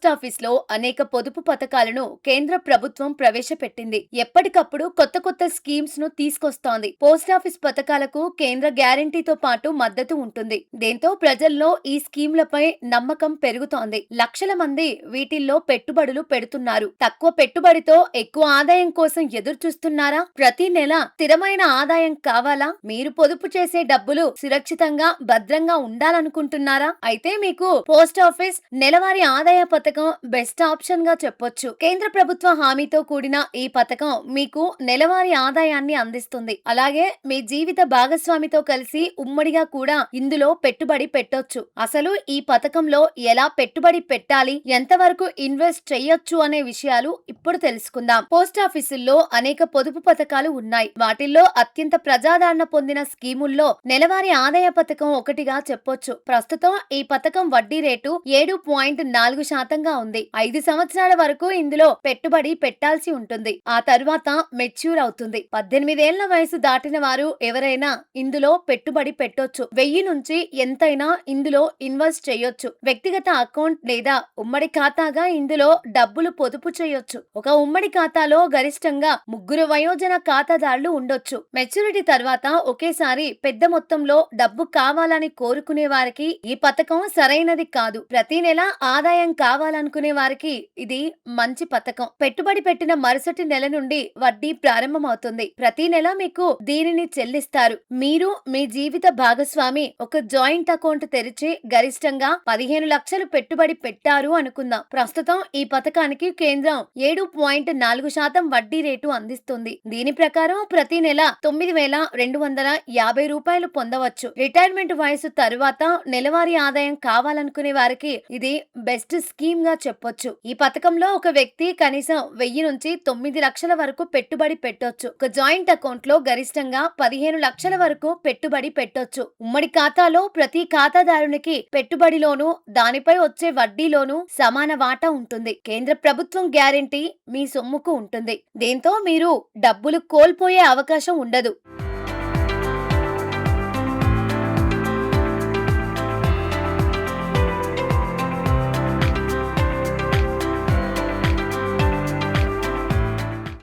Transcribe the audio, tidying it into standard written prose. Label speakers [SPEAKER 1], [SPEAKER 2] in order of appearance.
[SPEAKER 1] పోస్టాఫీస్‌లో అనేక పొదుపు పథకాలను కేంద్ర ప్రభుత్వం ప్రవేశపెట్టింది. ఎప్పటికప్పుడు కొత్త కొత్త స్కీమ్స్‌ను తీసుకొస్తోంది. పోస్టాఫీస్ పథకాలకు కేంద్ర గ్యారంటీతో పాటు మద్దతు ఉంటుంది. దీంతో ప్రజల్లో ఈ స్కీమ్‌లపై నమ్మకం పెరుగుతోంది. లక్షల మంది వీటిల్లో పెట్టుబడులు పెడుతున్నారు. తక్కువ పెట్టుబడితో ఎక్కువ ఆదాయం కోసం ఎదురు చూస్తున్నారా? ప్రతి నెల స్థిరమైన ఆదాయం కావాలా? మీరు పొదుపు చేసే డబ్బులు సురక్షితంగా, భద్రంగా ఉండాలనుకుంటున్నారా? అయితే మీకు పోస్టాఫీస్ నెలవారీ ఆదాయ పథకం బెస్ట్ ఆప్షన్ గా చెప్పొచ్చు. కేంద్ర ప్రభుత్వ హామీతో కూడిన ఈ పథకం మీకు నెలవారీ ఆదాయాన్ని అందిస్తుంది. అలాగే మీ జీవిత భాగస్వామితో కలిసి ఉమ్మడిగా కూడా ఇందులో పెట్టుబడి పెట్టొచ్చు. అసలు ఈ పథకంలో ఎలా పెట్టుబడి పెట్టాలి, ఎంతవరకు ఇన్వెస్ట్ చేయొచ్చు అనే విషయాలు ఇప్పుడు తెలుసుకుందాం. పోస్టాఫీసుల్లో అనేక పొదుపు పథకాలు ఉన్నాయి. వాటిల్లో అత్యంత ప్రజాదరణ పొందిన స్కీముల్లో నెలవారీ ఆదాయ పథకం ఒకటిగా చెప్పొచ్చు. ప్రస్తుతం ఈ పథకం వడ్డీ రేటు 7.4% ఉంది. 5 సంవత్సరాల వరకు ఇందులో పెట్టుబడి పెట్టాల్సి ఉంటుంది. ఆ తర్వాత మెచ్యూర్ అవుతుంది. 18 ఏళ్ల వయసు దాటిన వారు ఎవరైనా ఇందులో పెట్టుబడి పెట్టొచ్చు. 1000 నుంచి ఎంతైనా ఇందులో ఇన్వెస్ట్ చేయొచ్చు. వ్యక్తిగత అకౌంట్ లేదా ఉమ్మడి ఖాతాగా ఇందులో డబ్బులు పొదుపు చేయొచ్చు. ఒక ఉమ్మడి ఖాతాలో గరిష్టంగా 3 వయోజన ఖాతాదారులు ఉండొచ్చు. మెచ్యూరిటీ తర్వాత ఒకేసారి పెద్ద మొత్తంలో డబ్బు కావాలని కోరుకునే వారికి ఈ పథకం సరైనది కాదు. ప్రతి నెల ఆదాయం కావాలనుకునే వారికి ఇది మంచి పథకం. పెట్టుబడి పెట్టిన మరుసటి నెల నుండి వడ్డీ ప్రారంభమవుతుంది. ప్రతి నెల మీకు దీనిని చెల్లిస్తారు. మీరు మీ జీవిత భాగస్వామి ఒక జాయింట్ అకౌంట్ తెరిచి గరిష్టంగా 15 లక్షలు పెట్టుబడి పెట్టారు అనుకుందాం. ప్రస్తుతం ఈ పథకానికి కేంద్రం 7.4% వడ్డీ రేటు అందిస్తుంది. దీని ప్రకారం ప్రతి నెల 9,250 రూపాయలు పొందవచ్చు. రిటైర్మెంట్ వయసు తరువాత నెలవారీ ఆదాయం కావాలనుకునే వారికి ఇది బెస్ట్ స్కీమ్ గా చెప్పొచ్చు. ఈ పథకంలో ఒక వ్యక్తి కనీసం 1000 నుంచి 9 లక్షల వరకు పెట్టుబడి పెట్టొచ్చు. ఒక జాయింట్ అకౌంట్ లో గరిష్టంగా 15 లక్షల వరకు పెట్టుబడి పెట్టొచ్చు. ఉమ్మడి ఖాతాలో ప్రతి ఖాతాదారునికి పెట్టుబడిలోను దానిపై వచ్చే వడ్డీలోను సమాన వాటా ఉంటుంది. కేంద్ర ప్రభుత్వం గ్యారెంటీ మీ సొమ్ముకు ఉంటుంది. దీంతో మీరు డబ్బులు కోల్పోయే అవకాశం ఉండదు.